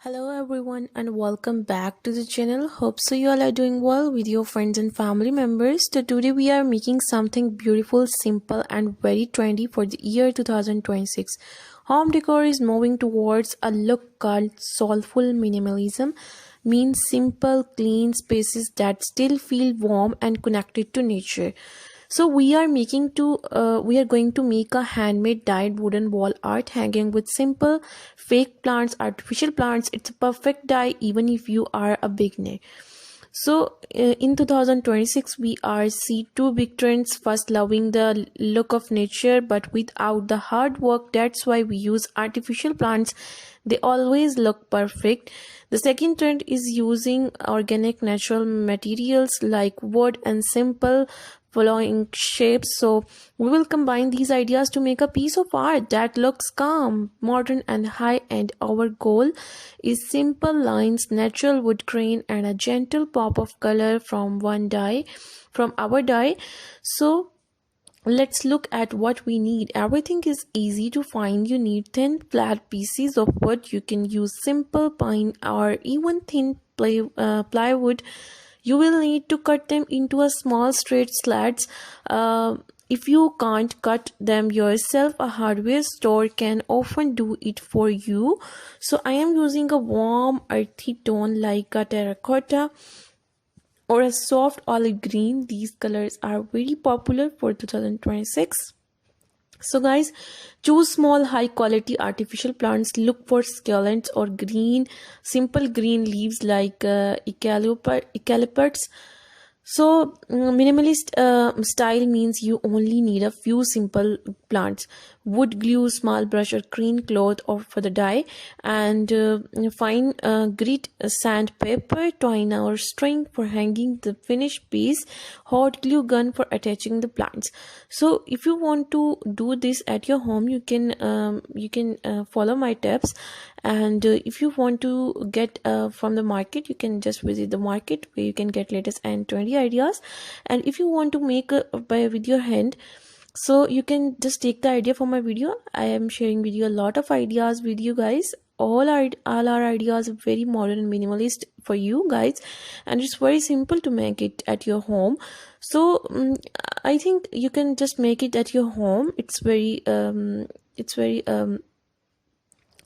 Hello everyone and welcome back to the channel. Hope so you all are doing well with your friends and family members. So today we are making something beautiful, simple and very trendy for the year 2026. Home decor is moving towards a look called soulful minimalism, means simple, clean spaces that still feel warm and connected to nature. So we are going to make a handmade dyed wooden wall art hanging with simple fake plants, artificial plants. It's a perfect dye even if you are a beginner. So in 2026 we are see two big trends. First, loving the look of nature but without the hard work. That's why we use artificial plants. They always look perfect. The second trend is using organic natural materials like wood and simple following shapes. So we will combine these ideas to make a piece of art that looks calm, modern and high end. Our goal is simple lines, natural wood grain and a gentle pop of color from our dye. So let's look at what we need. Everything is easy to find. You need thin flat pieces of wood. You can use simple pine or even thin plywood. You will need to cut them into a small straight slats. If you can't cut them yourself, a hardware store can often do it for you. So I am using a warm earthy tone like a terracotta or a soft olive green. These colors are very popular for 2026. So guys, choose small high quality artificial plants. Look for succulents or simple green leaves like eucalyptus. So minimalist style means you only need a few simple plants, wood glue, small brush or green cloth or for the dye, and fine grit sandpaper, twine or string for hanging the finished piece, hot glue gun for attaching the plants. So if you want to do this at your home, you can follow my tips. And if you want to get from the market, you can just visit the market where you can get latest and 20 ideas. And if you want to make with your hand, so you can just take the idea from my video. I am sharing with you a lot of ideas with you guys. All our ideas are very modern and minimalist for you guys, and it's very simple to make it at your home. So I think you can just make it at your home. It's very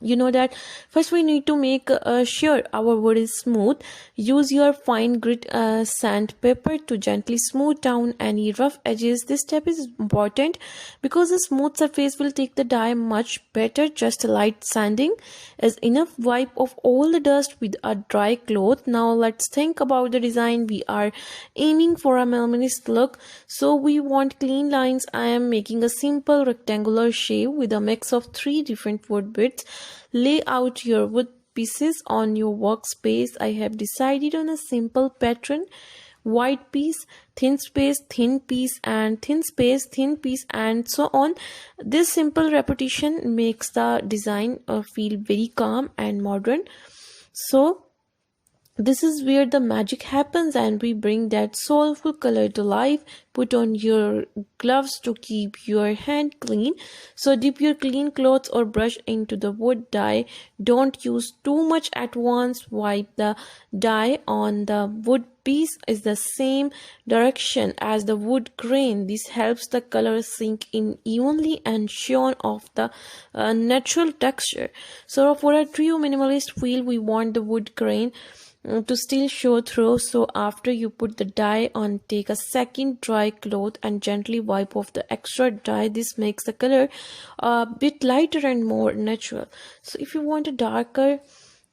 you know that first we need to make sure our wood is smooth. Use your fine grit sandpaper to gently smooth down any rough edges. This step is important because a smooth surface will take the dye much better. Just a light sanding is enough. Wipe off all the dust with a dry cloth. Now let's think about the design. We are aiming for a minimalist look, so we want clean lines. I am making a simple rectangular shape with a mix of 3 different wood bits. Lay out your wood pieces on your workspace. I have decided on a simple pattern: wide piece, thin space, thin piece, and thin space, thin piece, and so on. This simple repetition makes the design feel very calm and modern. So this is where the magic happens, and we bring that soulful color to life. Put on your gloves to keep your hand clean. So dip your clean clothes or brush into the wood dye. Don't use too much at once. Wipe the dye on the wood piece is the same direction as the wood grain. This helps the color sink in evenly and show off the natural texture. So for a true minimalist feel, we want the wood grain to still show through. So after you put the dye on, take a second dry cloth and gently wipe off the extra dye. This makes the color a bit lighter and more natural. So if you want a darker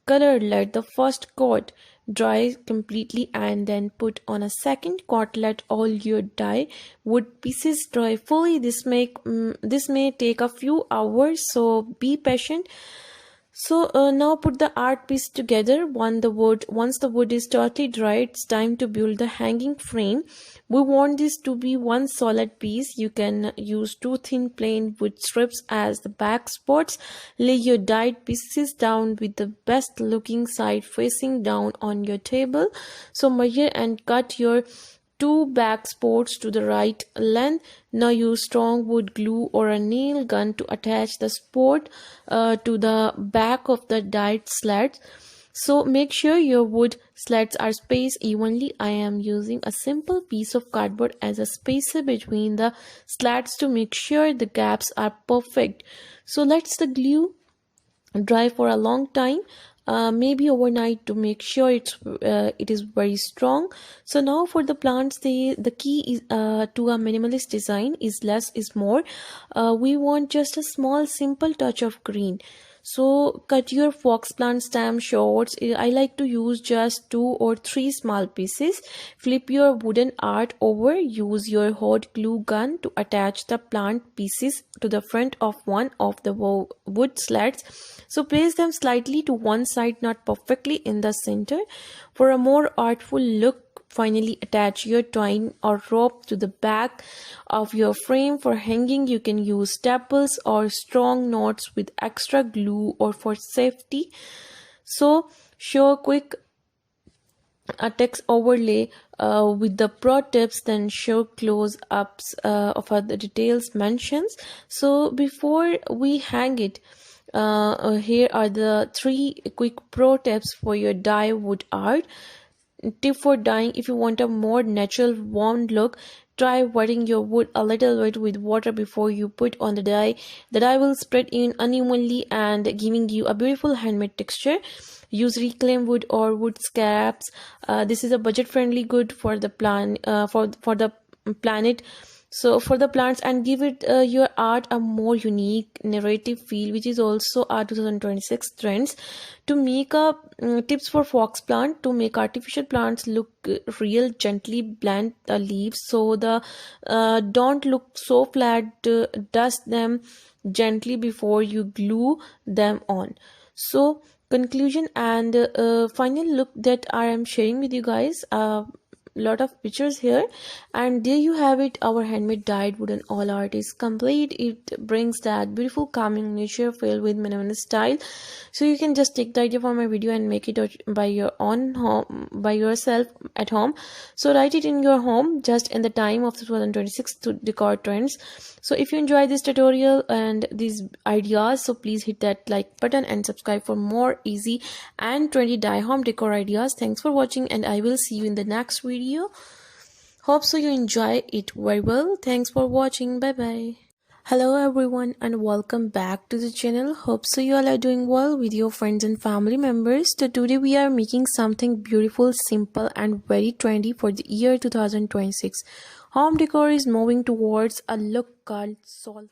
color, let the first coat dry completely and then put on a second coat. Let all your dye wood pieces dry fully. This may take a few hours, so be patient. So now put the art piece together. Once the wood is totally dry, it's time to build the hanging frame. We want this to be one solid piece. You can use 2 thin plain wood strips as the back spots. Lay your dyed pieces down with the best looking side facing down on your table. So measure and cut your 2 back spots to the right length. Now use strong wood glue or a nail gun to attach the spot to the back of the dyed slats. So make sure your wood slats are spaced evenly. I am using a simple piece of cardboard as a spacer between the slats to make sure the gaps are perfect. So let's the glue dry for a long time, maybe overnight, to make sure it is very strong. So now for the plants, the key is to a minimalist design is less is more. We want just a small simple touch of green. So cut your fox plant stem shorts. I like to use just 2 or 3 small pieces. Flip your wooden art over. Use your hot glue gun to attach the plant pieces to the front of one of the wood slats. So place them slightly to one side, not perfectly in the center. For a more artful look, finally attach your twine or rope to the back of your frame. For hanging, you can use staples or strong knots with extra glue or for safety. So show a quick a text overlay with the pro tips, then show close-ups of the details mentions. So before we hang it, here are the 3 quick pro tips for your dye wood art. Tip for dyeing: if you want a more natural warm look, try wetting your wood a little bit with water before you put on the dye. The dye will spread in unevenly and giving you a beautiful handmade texture. Use reclaimed wood or wood scraps. This is a budget friendly good for the for the planet. So for the plants, and give it your art a more unique narrative feel, which is also our 2026 trends. To make up tips for fox plant: to make artificial plants look real, gently blend the leaves so the don't look so flat. Dust them gently before you glue them on. So conclusion and final look that I am sharing with you guys. Lot of pictures here, and there you have it. Our handmade dyed wooden all art is complete. It brings that beautiful calming nature filled with minimalist style. So you can just take the idea from my video and make it by your own home, by yourself at home. So write it in your home just in the time of 2026 to decor trends. So if you enjoy this tutorial and these ideas, so please hit that like button and subscribe for more easy and trendy dye home decor ideas. Thanks for watching, and I will see you in the next video. Hope so you enjoy it very well. Thanks for watching. Bye bye. Hello everyone and welcome back to the channel. Hope so you all are doing well with your friends and family members. So today we are making something beautiful, simple and very trendy for the year 2026. Home decor is moving towards a look called soul.